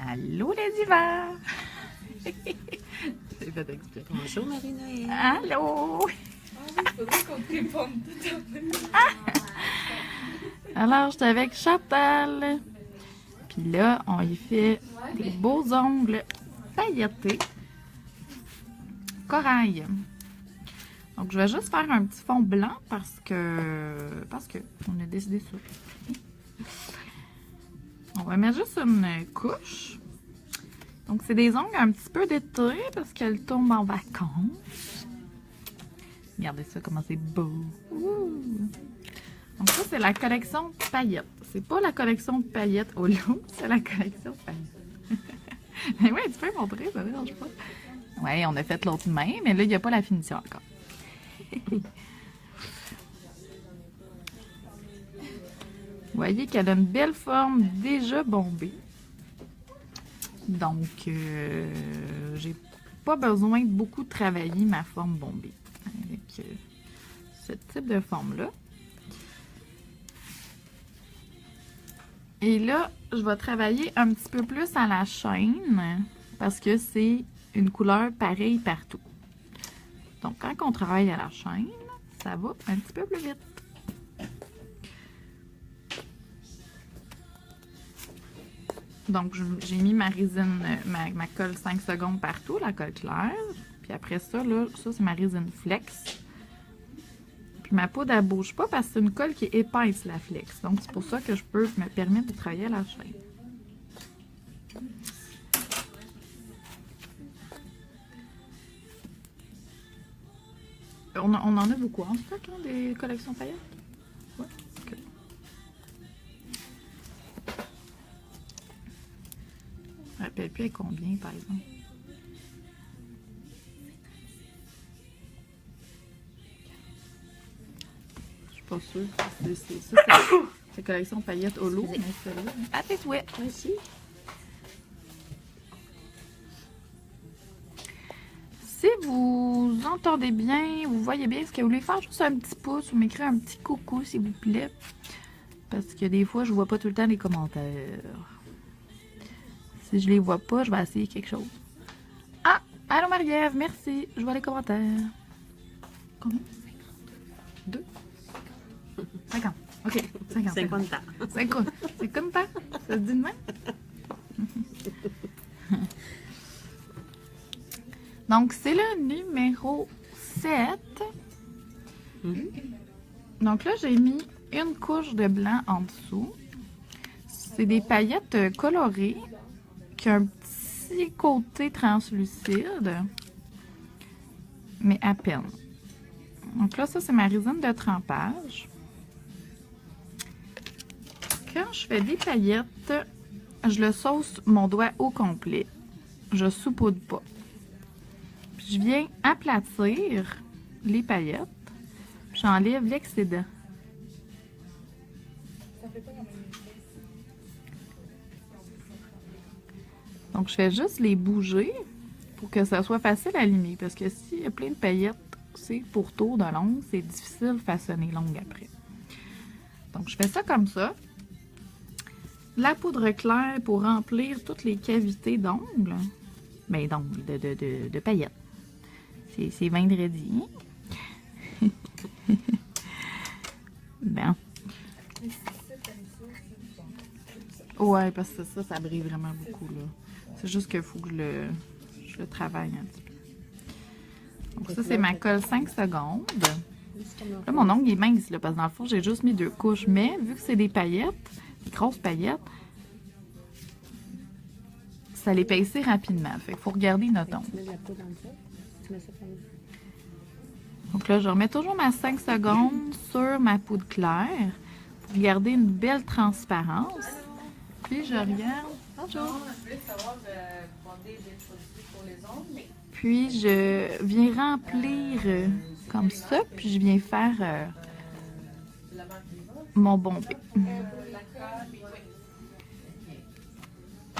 Allô les divas! C'est fait exprès. Bonjour Marie-Noël. Allô! Il faudrait qu'on te réponde tout à fait. Alors, j'étais avec Chantal. Puis là, on y fait des beaux ongles pailletés. Corail. Donc, je vais juste faire un petit fond blanc parce que on a décidé ça. On va mettre juste une couche. Donc, c'est des ongles un petit peu d'été parce qu'elles tombent en vacances. Regardez ça, comment c'est beau. Ouh. Donc, ça, c'est la collection paillettes. C'est pas la collection paillettes au loup, c'est la collection paillettes. Mais oui, tu peux montrer, ça ne dérange pas. Oui, on a fait l'autre main, mais là, il n'y a pas la finition encore. Vous voyez qu'elle a une belle forme déjà bombée. Donc, j'ai pas besoin de beaucoup travailler ma forme bombée avec ce type de forme-là. Et là, je vais travailler un petit peu plus à la chaîne parce que c'est une couleur pareille partout. Donc, quand on travaille à la chaîne, ça va un petit peu plus vite. Donc, j'ai mis ma résine, ma colle 5 secondes partout, la colle claire. Puis après ça, là, ça c'est ma résine flex. Puis ma poudre, elle bouge pas parce que c'est une colle qui est épaisse, la flex. Donc, c'est pour ça que je peux me permettre de travailler à la chaîne. On en a beaucoup en stock, hein, des collections paillettes? Ouais, ok. Je ne me rappelle plus à combien, par exemple. Je suis pas sûre. C'est collection paillettes au lot, mais celle-là. À tes souhaits. Merci. Si vous entendez bien, vous voyez bien ce que vous voulez faire, juste un petit pouce ou m'écrire un petit coucou, s'il vous plaît. Parce que des fois, je vois pas tout le temps les commentaires. Si je les vois pas, je vais essayer quelque chose. Ah! Allô Marie-Ève, merci. Je vois les commentaires. Combien? 2? 50. OK, 50. 50 ans. 50. C'est comme ça? Ça se dit de même? Donc, c'est le numéro 7. Donc là, j'ai mis une couche de blanc en dessous. C'est des paillettes colorées qui ont un petit côté translucide, mais à peine. Donc là, ça, c'est ma résine de trempage. Quand je fais des paillettes, je le sauce mon doigt au complet. Je saupoudre pas. Puis je viens aplatir les paillettes. J'enlève l'excédent. Donc, je fais juste les bouger pour que ça soit facile à limer. Parce que s'il y a plein de paillettes, c'est pour tour de l'ongle, c'est difficile de façonner l'ongle après. Donc, je fais ça comme ça. La poudre claire pour remplir toutes les cavités d'ongles. Ben, d'ongles, de paillettes. C'est vendredi. Ben. Ouais, parce que ça brille vraiment beaucoup, là. C'est juste qu'il faut que je le travaille un petit peu. Donc ça, c'est ma colle 5 secondes. Là, mon ongle est mince, là, parce que dans le fond, j'ai juste mis 2 couches. Mais, vu que c'est des paillettes, des grosses paillettes, ça l'épaissit rapidement. Fait qu'il faut regarder notre ongle. Donc là, je remets toujours ma 5 secondes sur ma poudre claire pour garder une belle transparence. Puis je regarde. Bonjour. Puis je viens remplir comme ça, puis je viens faire mon bombé.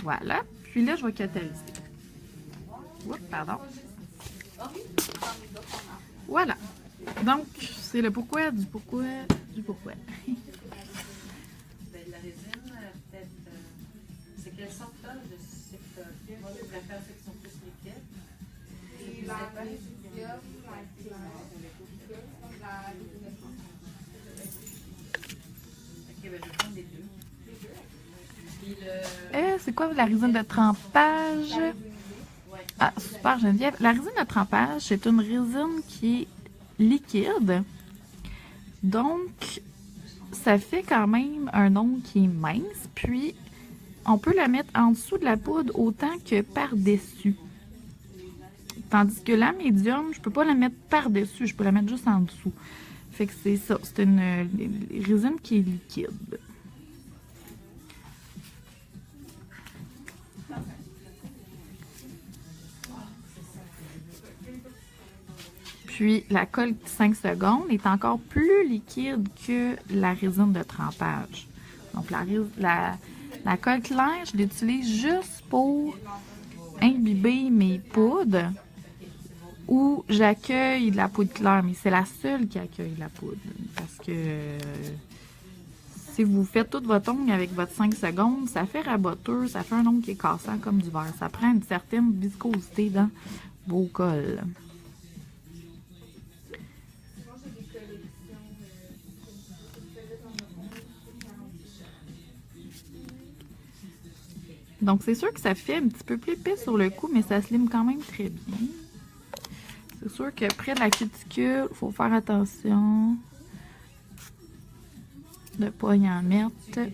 Voilà. Puis là, je vais catalyser. Oups, pardon. Voilà. Donc, c'est le pourquoi du pourquoi du pourquoi. La résine, peut-être, c'est quelle sorte de secteur? Moi, je préfère ceux qui sont plus liquides. Et la magnésium, la claire, la résine de trempage. Ok, ben je vais prendre les deux. Puis C'est quoi la résine de trempage? Ah, super Geneviève. La résine de trempage, c'est une résine qui est liquide. Donc, ça fait quand même un ongle qui est mince. Puis, on peut la mettre en dessous de la poudre autant que par-dessus. Tandis que la médium, je peux pas la mettre par-dessus, je peux la mettre juste en dessous. Fait que c'est ça, c'est une résine qui est liquide. Puis la colle 5 secondes est encore plus liquide que la résine de trempage. Donc la colle claire, je l'utilise juste pour imbiber mes poudres où j'accueille de la poudre claire, mais c'est la seule qui accueille la poudre. Parce que si vous faites tout votre ongle avec votre 5 secondes, ça fait raboteux, ça fait un ongle qui est cassant comme du verre. Ça prend une certaine viscosité dans vos colles. Donc, c'est sûr que ça fait un petit peu plus épais sur le cou, mais ça se lime quand même très bien. C'est sûr que près de la cuticule, il faut faire attention de ne pas y en mettre. Fait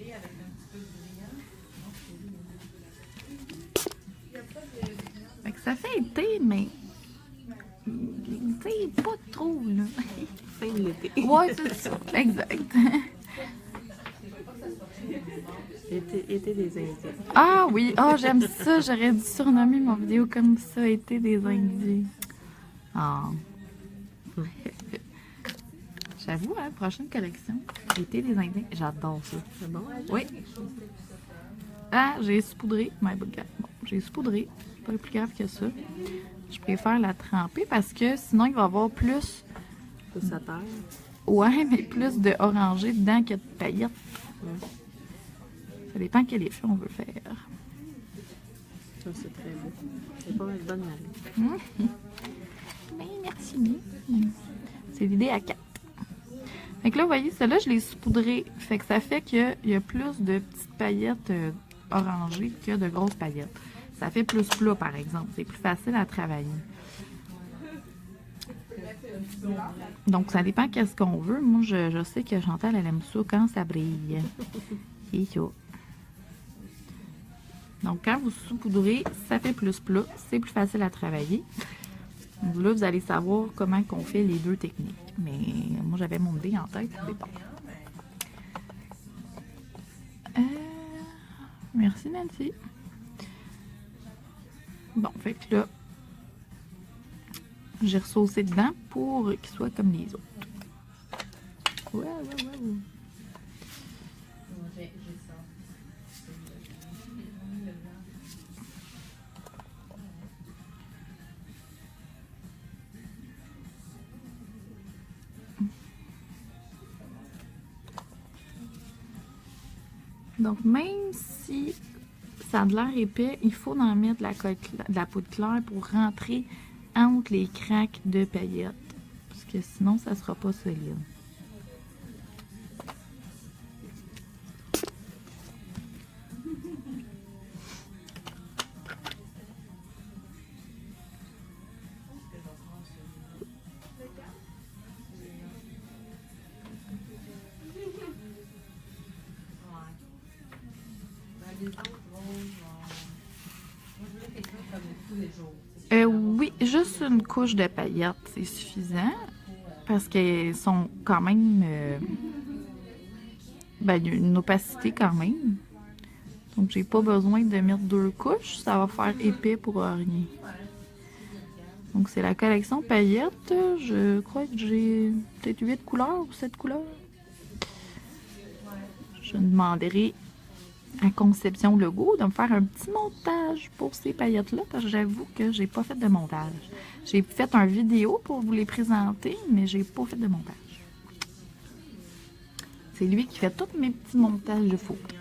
que ça fait été, mais l'été, pas trop, là. fin de l'été. Ouais, c'est ça. Exact. Été des Indiens. Ah oui, oh, j'aime ça. J'aurais dû surnommer mon vidéo comme ça, Été des Indiens. Ah. J'avoue, hein, prochaine collection, Été des Indiens. J'adore ça. C'est bon? Oui. Ah, j'ai saupoudré. Bon, j'ai saupoudré. Pas plus grave que ça. Je préfère la tremper parce que sinon, il va y avoir plus... Plus à terre. Ouais, mais plus de orangé dedans que de paillettes. Ouais. Ça dépend quel effet on veut faire. Ça, c'est très beau. C'est pas mal bonne, Marie. Ben, merci bien. C'est l'idée à 4. Fait que là, vous voyez, celle-là, je l'ai saupoudré. Fait que ça fait qu'il y a plus de petites paillettes orangées que de grosses paillettes. Ça fait plus plat, par exemple. C'est plus facile à travailler. Donc, ça dépend qu'est-ce qu'on veut. Moi, je sais que Chantal, elle aime ça quand ça brille. Et ça. Donc, quand vous saupoudrez, ça fait plus plat. C'est plus facile à travailler. Donc là, vous allez savoir comment qu'on fait les deux techniques. Mais moi, j'avais mon idée en tête. C'est bon. Merci, Nancy. Bon, fait que là, j'ai ressaucé dedans pour qu'il soit comme les autres. Ouais. Donc, même si ça a de l'air épais, il faut en mettre de la poudre claire pour rentrer entre les craques de paillettes. Parce que sinon, ça ne sera pas solide. Oui, juste une couche de paillettes, c'est suffisant. Parce qu'elles sont quand même... il y a une opacité quand même. Donc, j'ai pas besoin de mettre 2 couches. Ça va faire épais pour rien. Donc, c'est la collection paillettes. Je crois que j'ai peut-être 8 couleurs ou 7 couleurs. Je demanderai à Conception Legault de me faire un petit montage pour ces paillettes-là, parce que j'avoue que j'ai pas fait de montage. J'ai fait une vidéo pour vous les présenter, mais j'ai pas fait de montage. C'est lui qui fait tous mes petits montages de photos.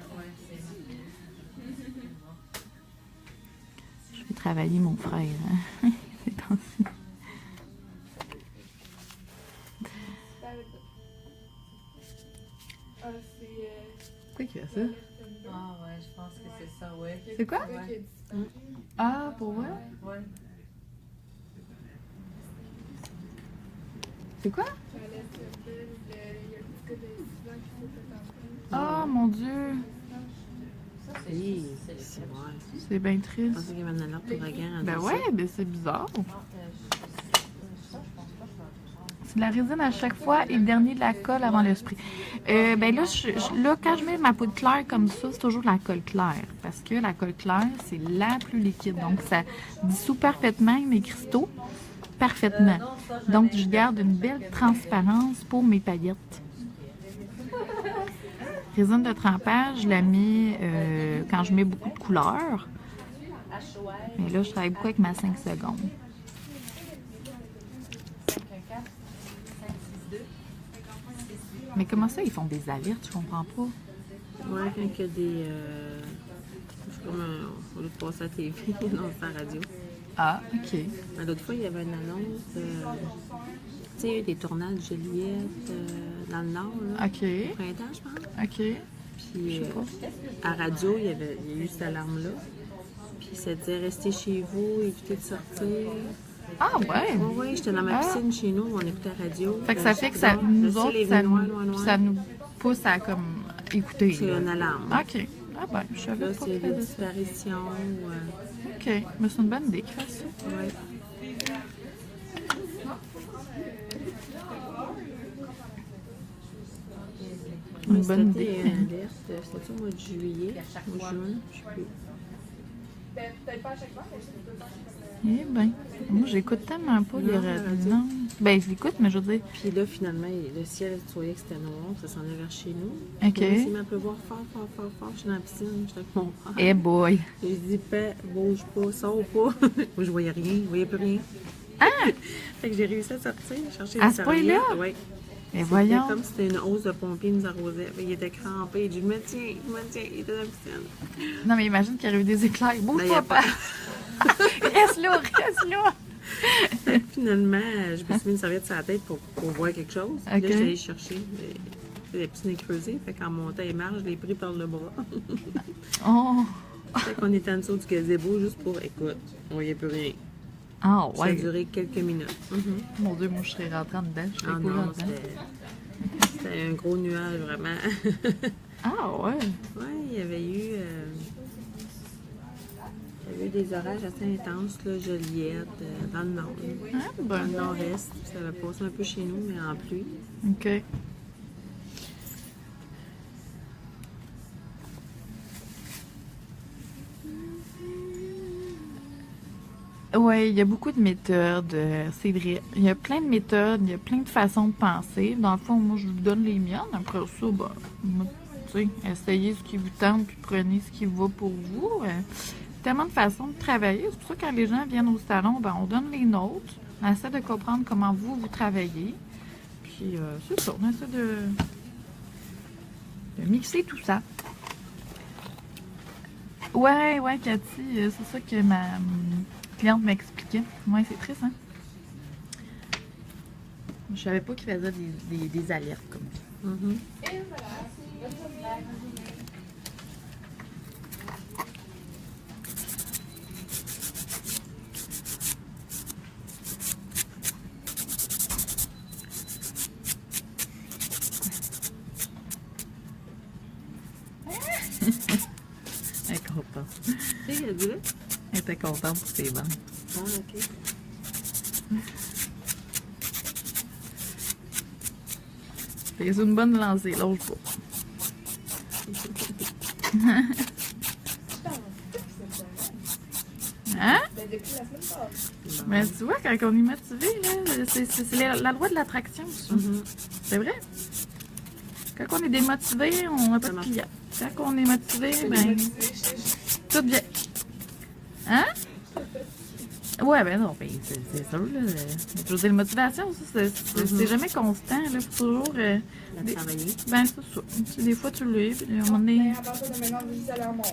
travailler, mon frère. Hein? Ces temps-ci. C'est qui a ça? Ah ouais, je pense que c'est ça, ouais. C'est quoi? Ouais. Ah, pour vrai? Ouais. C'est quoi? Oh mon Dieu! Oui, c'est vrai. C'est bien Je triste. pensais qu'il m'amenait là pour regarder. Ben ouais, ben c'est bizarre. C'est de la résine à chaque fois et le dernier de la colle avant le spray. Ben là, là, quand je mets ma poudre claire comme ça, c'est toujours de la colle claire. Parce que la colle claire, c'est la plus liquide. Donc, ça dissout parfaitement mes cristaux. Parfaitement. Donc, je garde une belle transparence pour mes paillettes. Résine de trempage, je la mets quand je mets beaucoup de couleurs. Mais là, je travaille beaucoup avec ma 5 secondes. Mais comment ça, ils font des alertes? Je comprends pas. Ouais, quand il y a des. C'est comme au lieu de passer à la TV, non, c'est à la radio. Ah, OK. Mais l'autre fois, il y avait une annonce. Tu sais, il y a eu des tournages de Juliette dans le Nord, là. OK. Au printemps, je pense. OK. Puis à radio, il y a eu cette alarme-là. Puis ça disait restez chez vous, évitez de sortir. Ah, ouais. Oui, oui, j'étais dans ma piscine chez nous, on écoutait la radio. Fait que ça fait que ça, nous autres, ça nous pousse à comme écouter. C'est là. une alarme. OK. Ah ben, je savais Là, pas. c'est qu'il y des avait ça. disparitions. OK. Mais c'est une bonne idée qu'ils fassent ça. Ouais. Une bonne idée. C'était une alerte, c'était au mois de juillet, ou juin, je sais plus. Eh ben, moi, j'écoute tellement pas les Non, radios. Non. Ben, je l'écoute, mais je veux dire... Puis là, finalement, le ciel, tu voyais que c'était noir, ça s'en allait vers chez nous. OK. Puis là, il s'est mis à pleuvoir fort, fort, fort, fort. Je suis dans la piscine, j'étais avec mon frère. Eh boy! Et je dis, paix, bouge pas, sors pas. Moi, je voyais rien, je voyais plus rien. Ah! Fait que j'ai réussi à sortir, chercher À des ce point-là? serviettes. Oui. Mais C'était voyons! comme si c'était une hausse de pompiers nous arrosait. Il était crampé. Je me tiens, il était dans la piscine. Non, mais imagine qu'il y avait des éclairs. Bouge Ben, y a pas! Reste là, reste là! Fait que finalement, je me suis mis une serviette sur la tête pour voir quelque chose. Puis Ok. là, j'allais chercher des petits nez creusés. Fait qu'en montant les marches, je l'ai pris par le bras. Oh! Fait qu'on était en dessous du gazebo juste pour, écoute, on voyait plus rien. Ah, Ça a ouais! duré quelques minutes. Mon Dieu, moi, je serais rentrée en dedans. Je serais Ah coulée en non, dedans. c'était un gros nuage, vraiment. Ah, ouais! Ouais, il y avait eu des orages assez intenses, là, Joliette, dans le nord. Ah, Dans ben, le nord-est. Ça avait passé un peu chez nous, mais en pluie. OK. Oui, il y a beaucoup de méthodes, c'est vrai. Il y a plein de méthodes, il y a plein de façons de penser. Dans le fond, moi, je vous donne les miennes. Après ça, ben, tu sais, essayez ce qui vous tente, puis prenez ce qui va pour vous. Tellement de façons de travailler. C'est pour ça que quand les gens viennent au salon, ben, on donne les nôtres. On essaie de comprendre comment vous travaillez. Puis, c'est ça, on essaie de mixer tout ça. Ouais, Cathy, c'est ça que ma cliente m'expliquait. Ouais, c'est triste, hein? Je savais pas qu'il faisait des alertes comme ça. Elle est contente. Tu sais, il a dit là? Elle était contente pour ses bandes. Ah, ok. C'est une bonne lancée, lâche pas. Hein? Mais tu vois, quand on est motivé, là, c'est la loi de l'attraction, ça. C'est vrai. Quand on est démotivé, on n'a pas de clients. Quand on est motivé, ben, tout vient. Hein? Ouais, ben non, ben, c'est sûr, là. Je veux dire, la motivation, ça, c'est jamais constant, là. Faut toujours. Travailler. Ben, c'est ça. Des fois, tu l'es, puis à un moment donné. À partir de maintenant, vous allez en monde.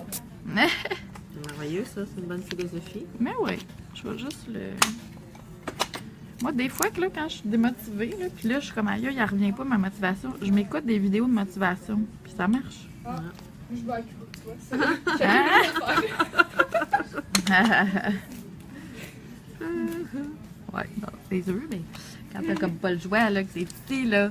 C'est merveilleux, ça. C'est une bonne philosophie. Mais oui, je vais juste le... Moi, des fois, que, là, quand je suis démotivée, là, puis là, je suis comme ailleurs, il revient pas ma motivation, je m'écoute des vidéos de motivation, puis ça marche. Ah, je vais avec vous, tu vois. Ouais, non, c'est sûr, mais quand t'as comme pas le choix, là, que c'est petit, là.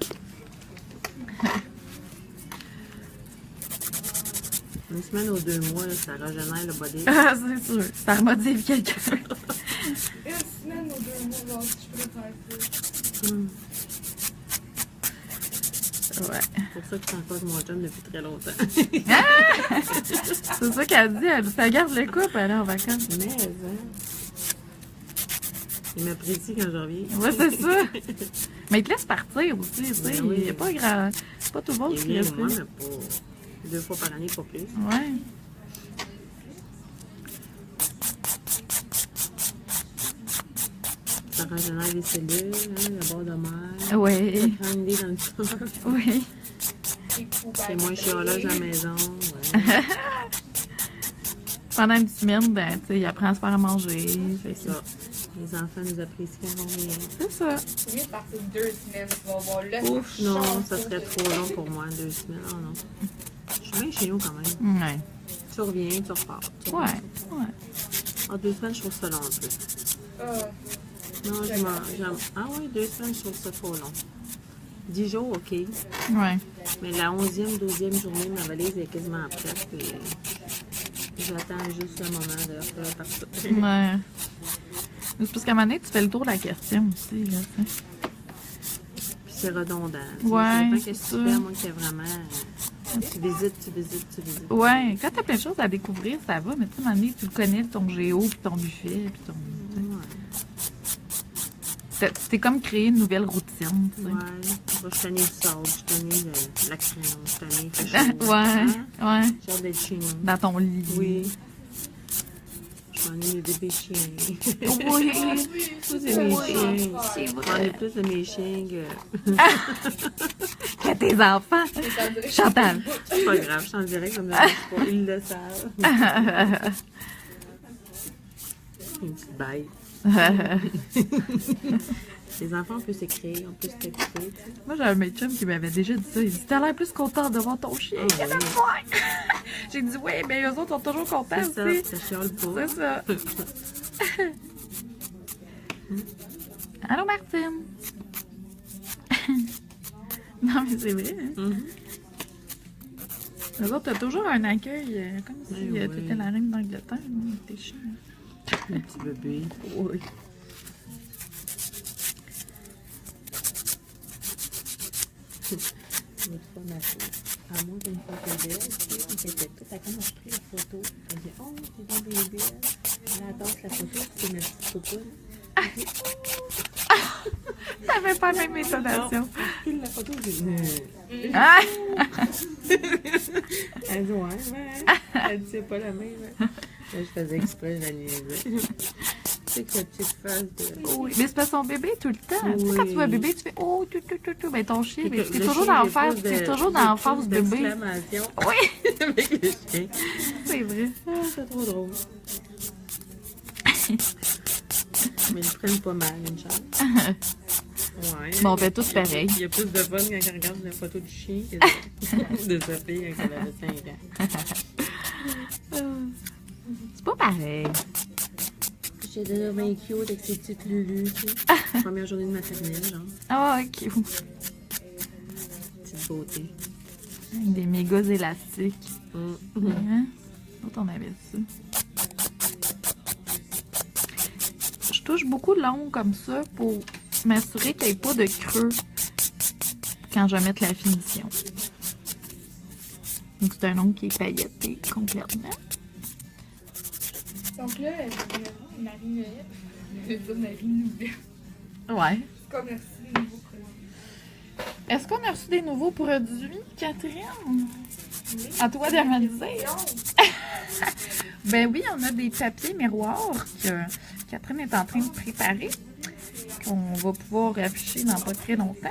Une semaine ou 2 mois, là, ça régénère le body. Ah, c'est sûr, ça remotive quelqu'un. Une semaine ou 2 mois, voir si je pourrais faire ça. Ouais. C'est pour ça que je suis encore avec mon chum depuis très longtemps. C'est ça qu'elle dit, elle dit, ça garde le couple, elle est en vacances. Mais, hein, il m'apprécie quand je reviens. Ouais, c'est ça. Mais il te laisse partir aussi, tu sais. Ben oui. Il n'y a pas grand... C'est pas tout le monde Il qui vient reste. moi, mais pas 2 fois par année, pas plus. Ouais. Ça régénère les cellules, hein, le bord de mer. Oui. Ça prend une idée dans le corps. Oui. C'est moins chialeuse à la maison. Ouais. Pendant une semaine, ben, tu sais, il apprend à se faire à manger. Fait que... Ça. Les enfants nous apprécient quand on vient. C'est ça. C'est mieux de partir 2 semaines, tu vas voir le Ouf, non, chance ça serait trop long pour moi, 2 semaines. Oh non. Je suis bien chez nous quand même. Ouais. Tu reviens, tu repars. Tu Ouais. reviens. Ouais. En 2 semaines, je trouve ça long un peu. Non, j'aime. Ah oui, 2 semaines, je trouve ça trop long. 10 jours, ok. Ouais. Mais la 11e, 12e journée, ma valise est quasiment prête. Et j'attends juste le moment de faire partir. Ouais. C'est parce qu'à un moment donné, tu fais le tour de la question aussi, là, tu sais. Puis c'est redondant. Ouais, Je sais pas c'est qu'est-ce que ça. tu fais, moi, qui est vraiment. Tu visites. Ouais, quand t'as plein de choses à découvrir, ça va, mais tu sais, à un moment donné, tu le connais, ton géo, puis ton buffet, puis ton... Ouais. T'es comme créé une nouvelle routine, tu sais. Ouais. Moi, je suis tannée du sable, je suis tannée de la crème, je suis tannée que je Ouais, ouais. J'ai hâte d'être chez nous. Dans ton lit. Oui. Je m'ennuie mes bébés chiens. Oui. Ça, c'est mes chiens. C'est J'en ai vrai. plus de mes chiens que. Que tes enfants. Chantal. C'est pas grave, je suis en direct comme ça. Ils le savent. Une petite bête. Les enfants, on peut s'écrire, on peut se texter. Tu sais. Moi, j'avais un mec chum qui m'avait déjà dit ça. Il dit, t'as l'air plus content de voir ton chien que de me voir. J'ai dit, oui, mais eux autres sont toujours contents C'est ça, aussi. ça chiale pas. C'est ça. Allô, Martine. Non, mais c'est vrai. Hein? Mhm. Eux autres, t'as toujours un accueil comme si Oui, oui. t'étais la reine d'Angleterre. Hein, tes chiens. Les petits bébés. Oui. L'autre fois, ma fille, à moi, j'ai une photo d'elle, tu sais, on était toutes, elle a comme repris la photo. Elle dit, oh, c'est donc bien belle. Elle attache la photo, c'est ma petite cocoune. Ça fait pas la même intonation. Elle la photo, j'ai dit, Ah! elle dit, ouais, elle dit, c'est pas la même. Là, je faisais exprès, je la niaisais. Tu sais que la petite face de. Oui, mais c'est pas son bébé tout le temps. Tu sais, quand tu vois bébé, tu fais oh, tout. Ben ton chien, mais t'es Le toujours chien, dans il y la a phase, plus t'es de- toujours il y a dans la plus phase bébé. d'exclamation Oui, avec le chien. c'est vrai. Ah, c'est trop drôle. Mais ils prennent pas mal, une chance. Ouais. Bon, on fait tous pareil. Il y a plus de fun quand on regarde la photo du chien que de sa fille quand elle avait 5 ans. C'est pas pareil. J'ai déjà bien cute avec ses petites lulus, tu sais. Première journée de maternelle, genre. Ah, ok. Petite beauté. Avec des mégas élastiques. Hein? L'autre, on avait ça. Je touche beaucoup l'ongle comme ça pour m'assurer qu'il n'y ait pas de creux quand je vais mettre la finition. Donc, c'est un ongle qui est pailleté complètement. Donc là, Marie Noël, je vais dire Marie Nouvelle. Ouais. Comme merci des nouveaux produits. Est-ce qu'on a reçu des nouveaux produits, Catherine? À toi d'analyser. Ben oui, on a des papiers miroirs que Catherine est en train de préparer, qu'on va pouvoir afficher dans pas très longtemps.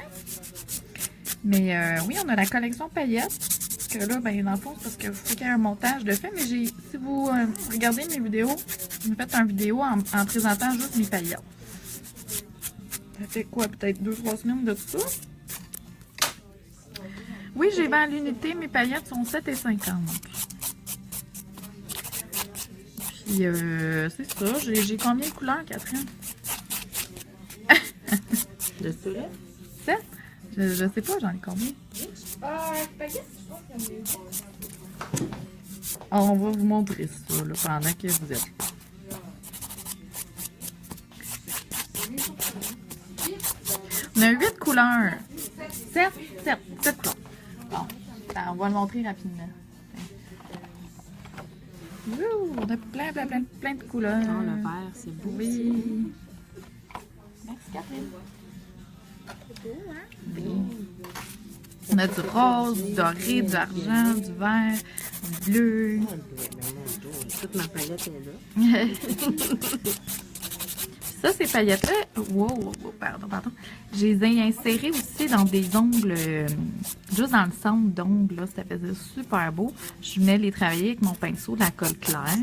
Mais oui, on a la collection paillettes. que là, ben, dans le fond, c'est parce qu'il faut qu'il y ait un montage de fait. Mais si vous regardez mes vidéos, je me faites une vidéo en présentant juste mes paillettes. Ça fait quoi, peut-être 2-3 semaines de tout ça? Oui, j'ai vendu à l'unité. Mes paillettes sont 7,50. Puis, c'est ça. J'ai combien de couleurs, Catherine? De ceux-là? 7? Je sais pas, j'en ai combien? Spaghetti, je pense qu'il y en a eu. On va vous montrer ça là, pendant que vous êtes là. On a 8 couleurs. 7 couleurs. Bon, on va le montrer rapidement. Ouh, on a plein de couleurs. Non, le vert, c'est beau. Oui. Merci, Catherine. C'est beau, hein? Oui. On a du rose, du doré, du argent, du vert, du bleu. Toute ma palette est là. Ça, ces paillettes-là, wow, pardon. Je les ai insérées aussi dans des ongles, juste dans le centre d'ongles, là, ça faisait super beau. Je venais les travailler avec mon pinceau de la colle claire.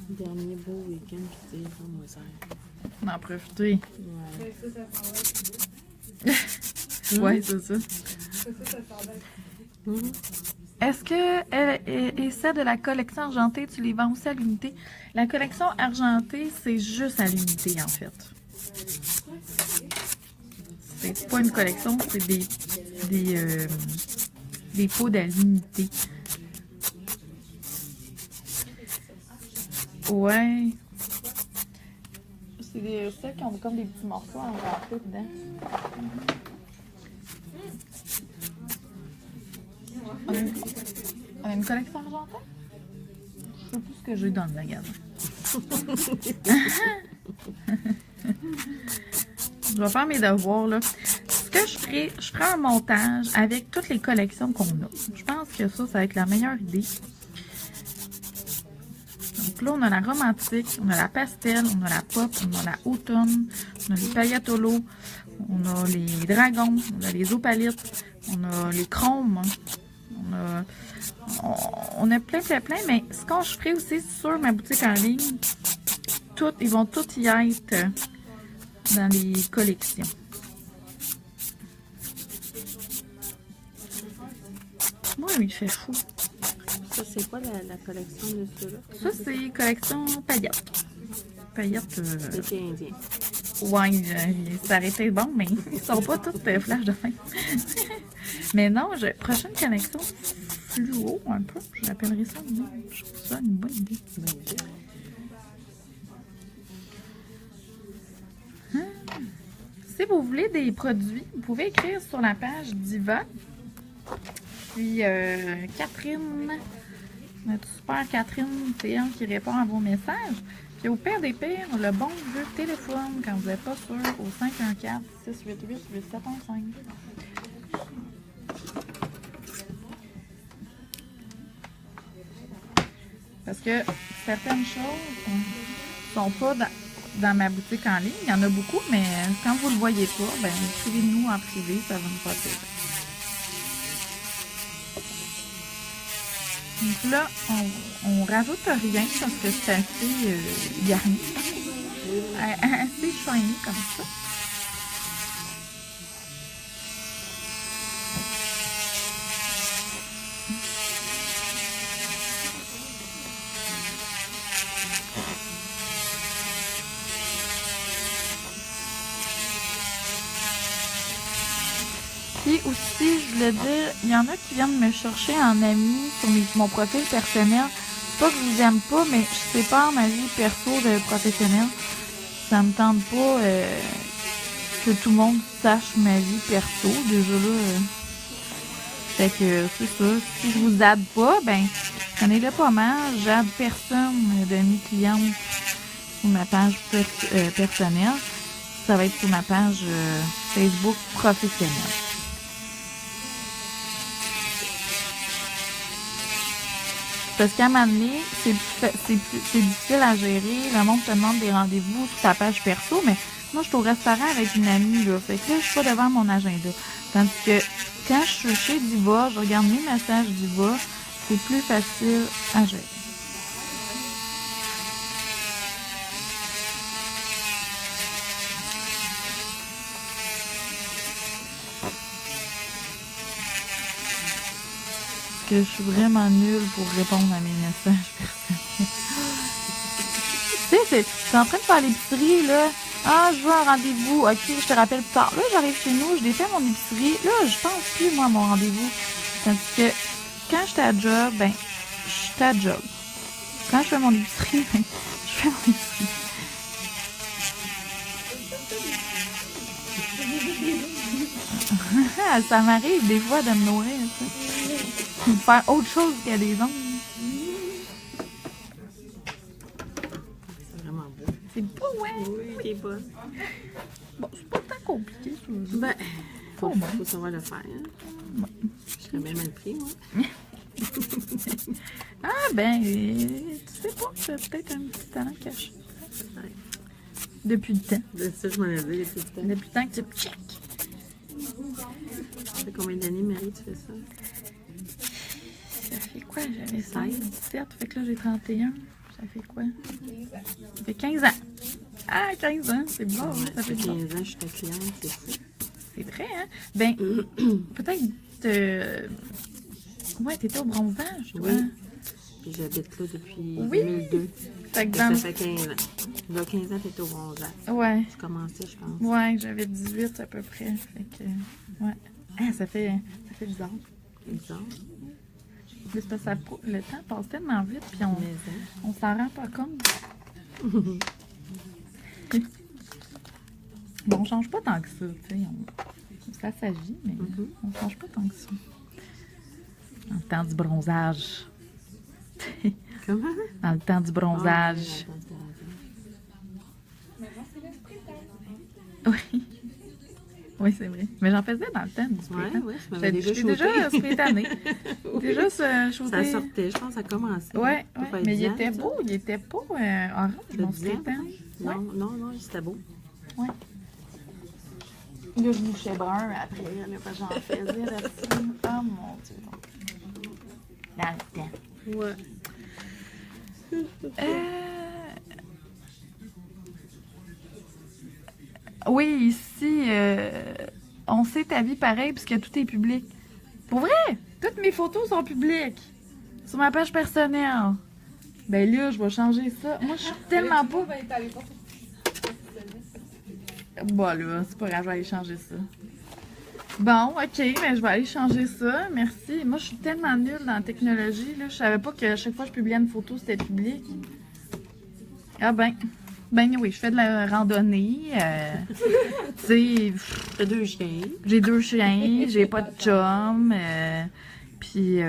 Dernier beau week-end qui tire en Moselle. On en profiter. Ouais. Ça sent Ouais, c'est ça. ça sent bien. Est-ce que elle et celle de la collection argentée, tu les vends aussi à l'unité? La collection argentée, c'est juste à l'unité, en fait. C'est pas une collection, c'est des pots à l'unité. Ouais. C'est celles qui ont comme des petits morceaux argentés dedans. On a une collection argentée? Je sais plus ce que j'ai dans le magasin. Je vais faire mes devoirs, là. Ce que je ferai un montage avec toutes les collections qu'on a. Je pense que ça va être la meilleure idée. Donc là, on a la romantique, on a la pastel, on a la pop, on a la automne, on a les paillettes au lot, on a les dragons, on a les opalites, on a les chromes, on a plein, mais ce qu'on je ferai aussi sur ma boutique en ligne, ils vont tous y être dans les collections. Moi, il fait fou. Ça, c'est quoi la collection de ceux-là? Ça, c'est collection paillettes. Paillettes. C'est indien. Ouais, ça aurait été bon, mais ils sont pas tous flash de fin. Mais non, prochaine collection fluo un peu. Je l'appellerai ça. Je trouve ça une bonne idée. Si vous voulez des produits, vous pouvez écrire sur la page d'Iva. Puis Catherine, notre super Catherine, c'est elle qui répond à vos messages. Puis au pire des pires, le bon vieux téléphone quand vous n'êtes pas sûr au 514-688-8715. Parce que certaines choses sont pas dans ma boutique en ligne. Il y en a beaucoup, mais quand vous le voyez pas, ben écrivez-nous en privé, ça va nous faire plaisir. Donc là, on rajoute rien parce que c'est assez garni. Assez shiny comme ça. Puis aussi, je voulais dire, il y en a qui viennent me chercher en ami sur mon profil personnel. C'est pas que je vous aime pas, mais je sépare ma vie perso de professionnelle. Ça me tente pas que tout le monde sache ma vie perso. Déjà là, Fait que c'est ça. Si je vous aide pas, ben, prenez-le pas mal. J'aide personne de mes clientes sur ma page personnelle. Ça va être sur ma page Facebook professionnelle. Parce qu'à un moment donné, c'est difficile à gérer. Le monde te demande des rendez-vous sur ta page perso, mais moi, je suis au restaurant avec une amie, là. Fait que là, je suis pas devant mon agenda. Tandis que quand je suis chez Diva, je regarde mes messages Diva, c'est plus facile à gérer. Que je suis vraiment nulle pour répondre à mes messages personnels. Tu sais, c'est en train de faire l'épicerie, là. Ah, je veux un rendez-vous. Ok, je te rappelle plus tard. Là, j'arrive chez nous, je défais mon épicerie. Là, je pense plus, moi, à mon rendez-vous. Tandis que quand j'étais à job, ben, j'étais à job. Quand je fais mon épicerie, ben, je fais mon épicerie. Ça m'arrive des fois de me nourrir, tu sais. De faire autre chose qu'il y a des ongles. C'est vraiment beau. C'est beau, ouais. Oui, c'est beau. Bon, c'est pas tant compliqué, ça. Ben, faut bon. savoir le faire. Hein. Ouais. Je serais bien mal pris, moi. Ah, ben, tu sais pas, tu as peut-être un petit talent caché. Ouais. Depuis le temps. De ça, je m'en ai dit tout le temps. Depuis le temps que tu check. Ça fait combien d'années, Marie, tu fais ça? Ça fait quoi? J'avais 16, 17, fait que là j'ai 31. Ça fait quoi? Ça fait 15 ans. Ah, 15 ans, c'est bon, Ouais, ça fait 15 bon. ans, je suis ta cliente, c'est fou. C'est vrai, hein? Ben, peut-être... Ouais, t'étais au bronzage, toi. Oui. Puis j'habite là depuis Oui. 2002. Fait que Ça dans... fait 15 ans. Il y a 15 ans, t'étais au 11 ans. Ouais. Tu commençais, je pense. Ouais, j'avais 18 à peu près. Fait que... Ouais. Ah, ça fait bizarre. Bizarre. Plus parce que le temps passe tellement vite, puis on s'en rend pas compte. Bon, on change pas tant que ça, tu sais. Ça s'agit, mais on change pas tant que ça. Dans le temps du bronzage. Comment? Dans le temps du bronzage. Maintenant, c'est le sprinter. Oui. Oui, c'est vrai. Mais j'en faisais dans le temps du spray tan. Ouais, je m'avais déjà J'étais déjà spraytannée. Déjà Ça shooté. sortait, je pense, ça commençait. Ouais, Ça fait mais 10 il ans, était ça. beau, il était pas orange, mon Ça fait 10 ans, spray tan. Non, non, c'était beau. Ouais. Là, je mouchais brun après, là, parce que j'en faisais là-dessus. Oh mon Dieu. Dans le temps. Ouais. Oui, ici, on sait ta vie pareil puisque tout est public. Pour vrai, toutes mes photos sont publiques sur ma page personnelle. Ben là, je vais changer ça. Moi, je suis tellement pas... Bon, là, c'est pas grave, je vais aller changer ça. Bon, ok, mais je vais aller changer ça. Merci. Moi, je suis tellement nulle dans la technologie. Là. Je savais pas que chaque fois que je publiais une photo, c'était public. Ah ben oui, je fais de la randonnée. Tu sais, T'as 2 chiens. j'ai 2 chiens, j'ai pas de chum. Puis,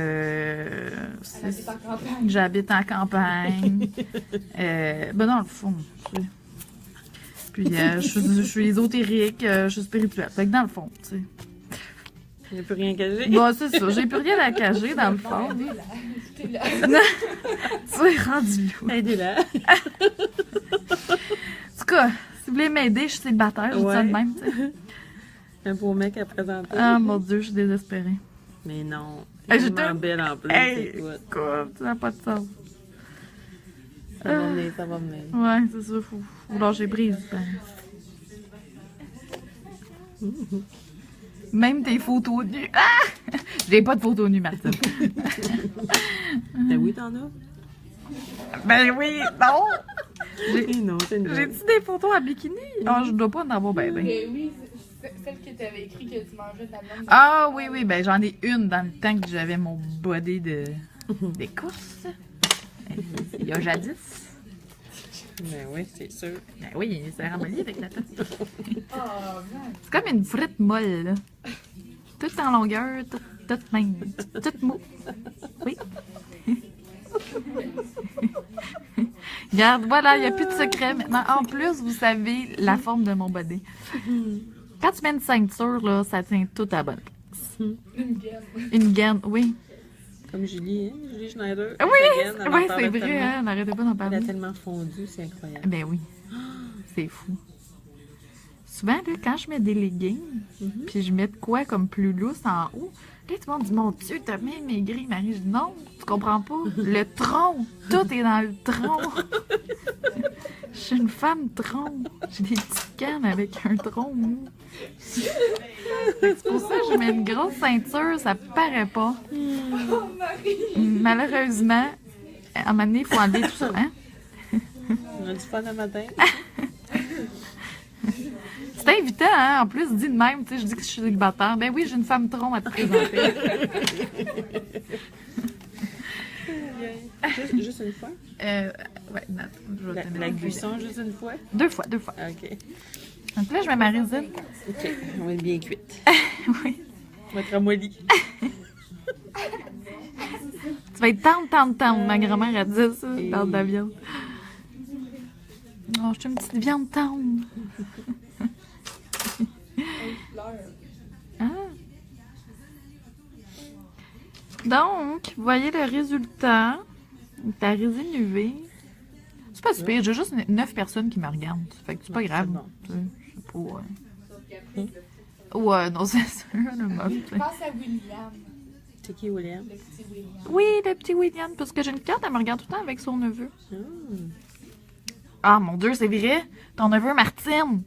j'habite en campagne. Ben dans le fond, tu sais. Puis, je suis ésotérique, je suis spirituelle. Fait que dans le fond, tu sais. Il n'y a plus rien caché. Bon, c'est ça, j'ai plus rien à cacher dans le fond. Tu es rendu là. Aidez-la. En tout cas, si vous voulez m'aider, je suis célibataire, je dis ça de même, tu sais. Un beau mec à présenter. Ah mon Dieu, je suis désespérée. Mais non. Hey, Tellement j'étais- belle en plus. Hey, Écoute. quoi, ça n'a pas de sens. Ça va venir, ça va venir. Ouais, c'est ça, faut lâcher prise. Même tes photos nues. Ah! J'ai pas de photos nues, Martine. Ben oui, t'en as. Ben oui, non! Eh non, c'est une J'ai-tu des photos à bikini? Ah, je dois pas en avoir ben. Oui, c'est celle que tu avais écrit que tu mangeais ta viande. Ah oui, ben j'en ai une dans le temps que j'avais mon body des courses. Il y a jadis. Ben oui, c'est sûr. Ben oui, c'est ramolli avec la tête. Oh, man. C'est comme une frite molle, là. Toute en longueur, toute toute même, toute mou. Oui. Regarde, voilà, il n'y a plus de secret maintenant. En plus, vous savez la forme de mon body. Quand tu mets une ceinture, là, ça tient tout à bonne place. Une gaine. Une gaine, oui. Comme Julie, hein? Julie Schneider. Oui, Sa gaine, elle en ouais, parlait c'est vrai, tellement. hein, on n'arrêtait pas d'en Elle parler. a tellement fondu, c'est incroyable. Ben oui, c'est fou. Souvent, là, quand je mets des leggings, puis je mets de quoi comme plus lousse en haut, là, tout le monde dit, mon Dieu, t'as bien maigri, Marie. Je dis, non, tu comprends pas. Le tronc, tout est dans le tronc. Je suis une femme tronc. J'ai des petites cannes avec un tronc mou. C'est pour ça que je mets une grosse ceinture, ça paraît pas. Oh, Marie! Malheureusement, à un moment donné, il faut enlever tout ça, hein? On a du fun le matin. C'est invitant, hein? En plus, dit de même, tu sais, je dis que je suis célibataire. Ben oui, j'ai une femme tronc à te présenter. Juste une fois? Ouais, non, je vais te La mettre cuisson, juste une fois? deux fois, deux fois. Ah, OK. Donc là, je mets ma résine. OK. On va être bien cuite. Oui. On va être ramolli. Tu vas être tendre. Ma grand-mère a dit ça, dans de la viande. Oh, je suis une petite viande tendre. Fleur. Ah. Donc, vous voyez le résultat. Ta résine UV. C'est pas super, j'ai juste 9 personnes qui me regardent. Fait que c'est pas Ouais, grave. c'est bon. Tu sais, c'est pas. Ouais, non, c'est sûr, le mof. tu sais. Pense à William. C'est qui, William? Le petit William. Oui, le petit William, parce que j'ai une cliente, elle me regarde tout le temps avec son neveu. Hmm. Ah, mon Dieu, c'est vrai. Ton neveu, Martine.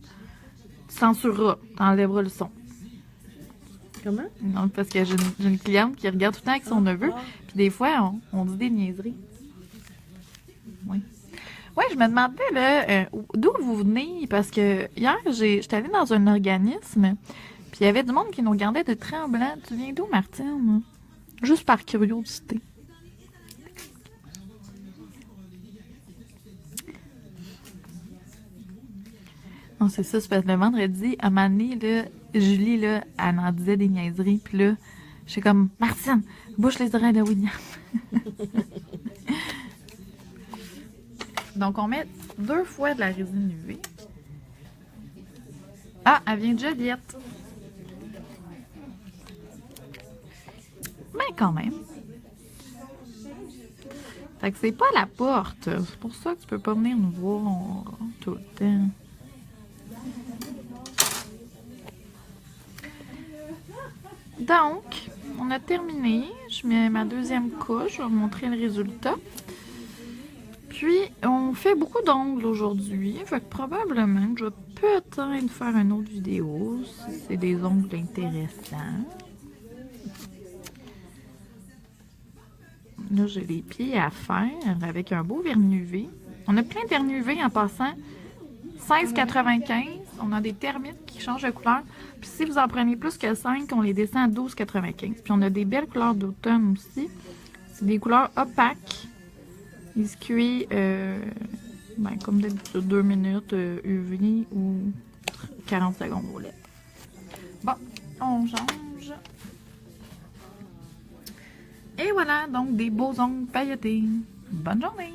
Tu censureras, t'enlèveras le son. Comment? Non, parce que j'ai une cliente qui regarde tout le temps avec son neveu. Puis des fois, on dit des niaiseries. Oui. Oui, je me demandais, là, d'où vous venez, parce que hier, j'étais allée dans un organisme, puis il y avait du monde qui nous regardait de tremblant. Tu viens d'où, Martine? Juste par curiosité. Non, c'est ça, c'est parce que le vendredi, à un moment donné, là, Julie, là, elle en disait des niaiseries, puis là, j'étais comme, Martine, bouche les oreilles de William. Donc, on met 2 fois de la résine UV. Ah, elle vient de Joliette. Mais quand même. Fait que c'est pas à la porte. C'est pour ça que tu peux pas venir nous voir tout le temps. Donc, on a terminé. Je mets ma deuxième couche. Je vais vous montrer le résultat. Puis, on fait beaucoup d'ongles aujourd'hui. Fait que probablement que je vais peut-être faire une autre vidéo si c'est des ongles intéressants. Là, j'ai les pieds à faire avec un beau vernis UV. On a plein de vernis UV en passant. 16,95. On a des thermites qui changent de couleur. Puis si vous en prenez plus que 5, on les descend à 12,95. Puis on a des belles couleurs d'automne aussi. C'est des couleurs opaques. Il se cuit, comme d'habitude, 2 minutes UV ou 40 secondes au lait. Bon, on change. Et voilà, donc des beaux ongles pailletés. Bonne journée!